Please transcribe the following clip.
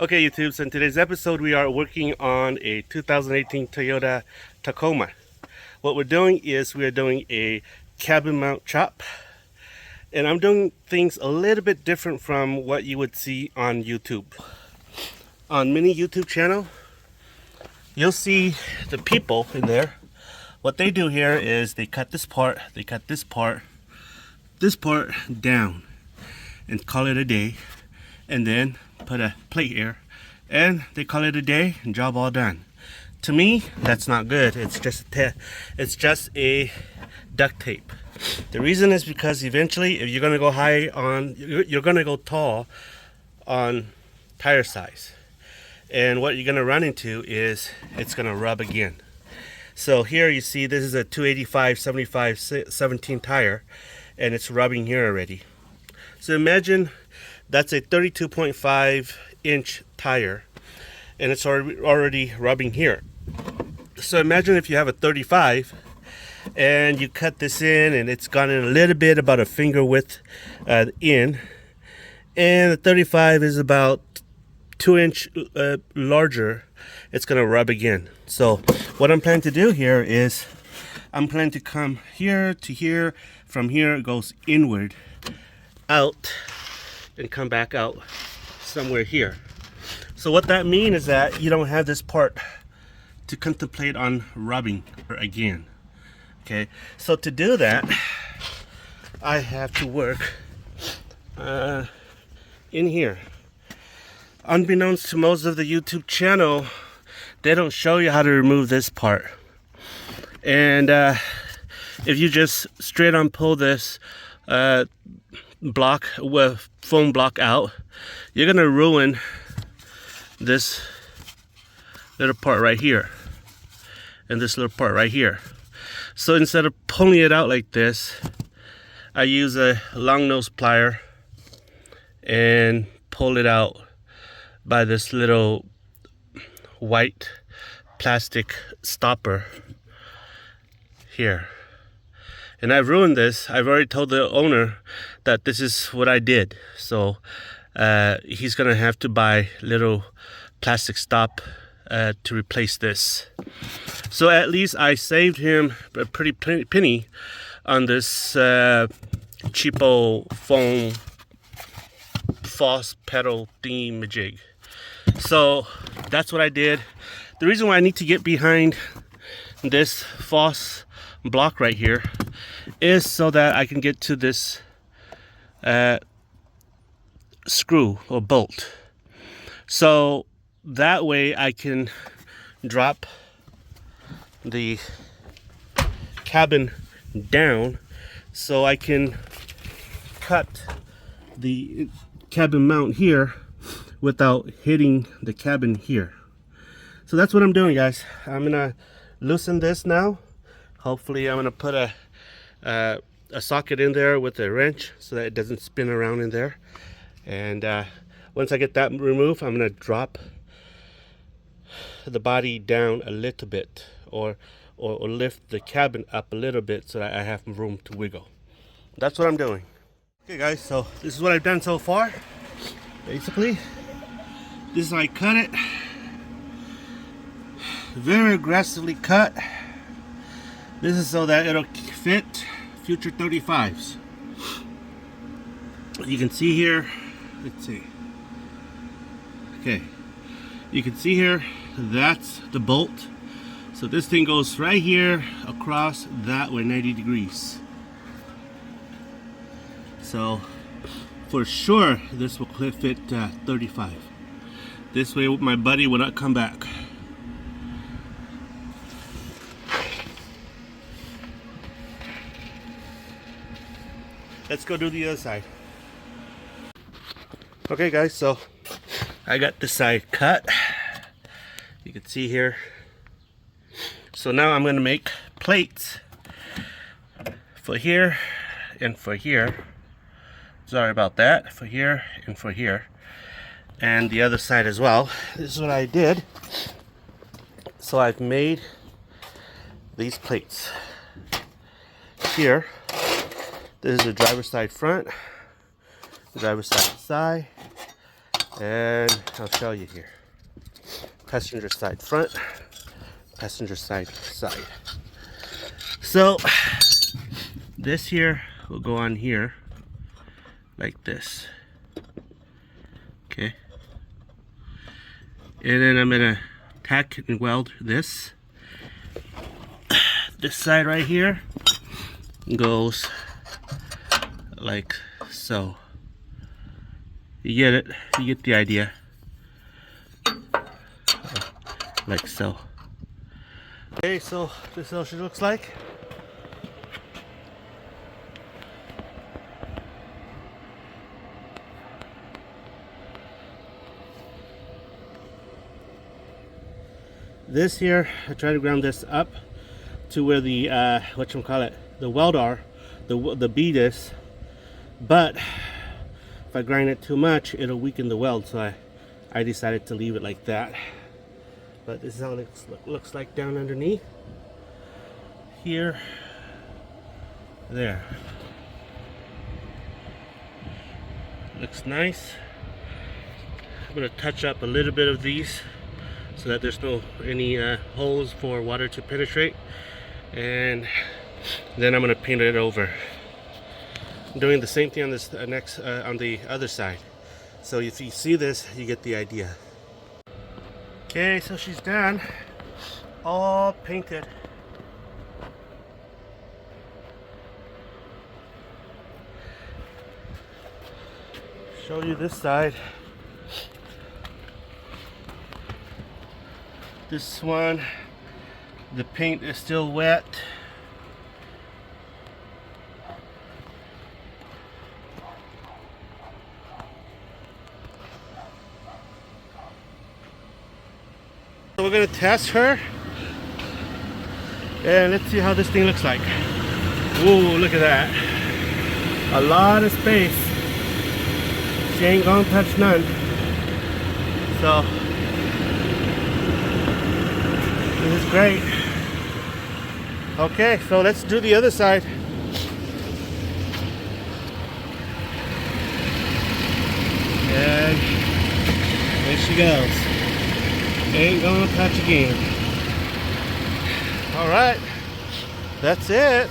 Okay, YouTube, so in today's episode we are working on a 2018 Toyota Tacoma. What we're doing is we are doing a cabin mount chop, and I'm doing things a little bit different from what you would see on YouTube. On many YouTube channel, you'll see the people in there. What they do here is they cut this part down and call it a day, and then put a plate here and they call it a day and job all done. To me, that's not good. It's just a duct tape. The reason is because eventually if you're going to go high on, you're going to go tall on tire size, and what you're going to run into is it's going to rub again. So here you see this is a 285 75 17 tire, and it's rubbing here already. So imagine that's a 32.5 inch tire and it's already rubbing here. So imagine if you have a 35 and you cut this in and it's gone in a little bit, about a finger width in, and the 35 is about 2 inch larger, it's gonna rub again. So what I'm planning to do here is I'm planning to come here to here, from here it goes inward out and come back out somewhere here. So what that means is that you don't have this part to contemplate on rubbing again. Okay, so to do that I have to work in here. Unbeknownst to most of the YouTube channel, they don't show you how to remove this part, and if you just straight on pull this block with foam block out, you're gonna ruin this little part right here and this little part right here. So instead of pulling it out like this, I use a long nose plier and pull it out by this little white plastic stopper here. And I've ruined this. I've already told the owner that this is what I did. So he's gonna have to buy little plastic stop to replace this. So at least I saved him a pretty penny on this cheapo foam false pedal thingy-majig. So that's what I did. The reason why I need to get behind this false block right here is so that I can get to this screw or bolt. So that way I can drop the cabin down so I can cut the cabin mount here without hitting the cabin here. So that's what I'm doing, guys. I'm gonna loosen this now. Hopefully I'm gonna put a socket in there with a wrench so that it doesn't spin around in there. And once I get that removed, I'm gonna drop the body down a little bit, or lift the cabin up a little bit so that I have room to wiggle. That's what I'm doing. Okay guys, so this is what I've done so far. Basically, this is how I cut it. Very aggressively cut. This is so that it'll fit future 35s. You can see here, let's see. Okay, you can see here, that's the bolt. So this thing goes right here across that way 90 degrees. So for sure this will fit 35. This way my buddy will not come back. Let's go do the other side. Okay guys, so I got this side cut. You can see here. So now I'm gonna make plates for here and for here. Sorry about that. For here and for here. And the other side as well. This is what I did. So I've made these plates. Here, this is the driver's side front, the driver's side, And I'll show you here. Passenger side front, passenger side side. So this here will go on here like this. Okay. And then I'm gonna tack and weld this. This side right here goes like so. You get it? You get the idea. Like so. Okay, so this is how she looks like. This here, I try to ground this up to where the whatchamacallit, the weld are, the bead is, but if I grind it too much, it'll weaken the weld, so I decided to leave it like that. But this is how it looks like down underneath. Here, there. Looks nice. I'm gonna touch up a little bit of these so that there's no any holes for water to penetrate, and then I'm gonna paint it over. I'm doing the same thing on this on the other side. So if you see this, you get the idea. Okay, so she's done, all painted. Show you this side. This one, the paint is still wet. So we're gonna test her, and let's see how this thing looks like. Ooh, look at that. A lot of space. She ain't gonna touch none. So this is great. Okay, so let's do the other side. And there she goes. Ain't gonna touch again. All right, that's it.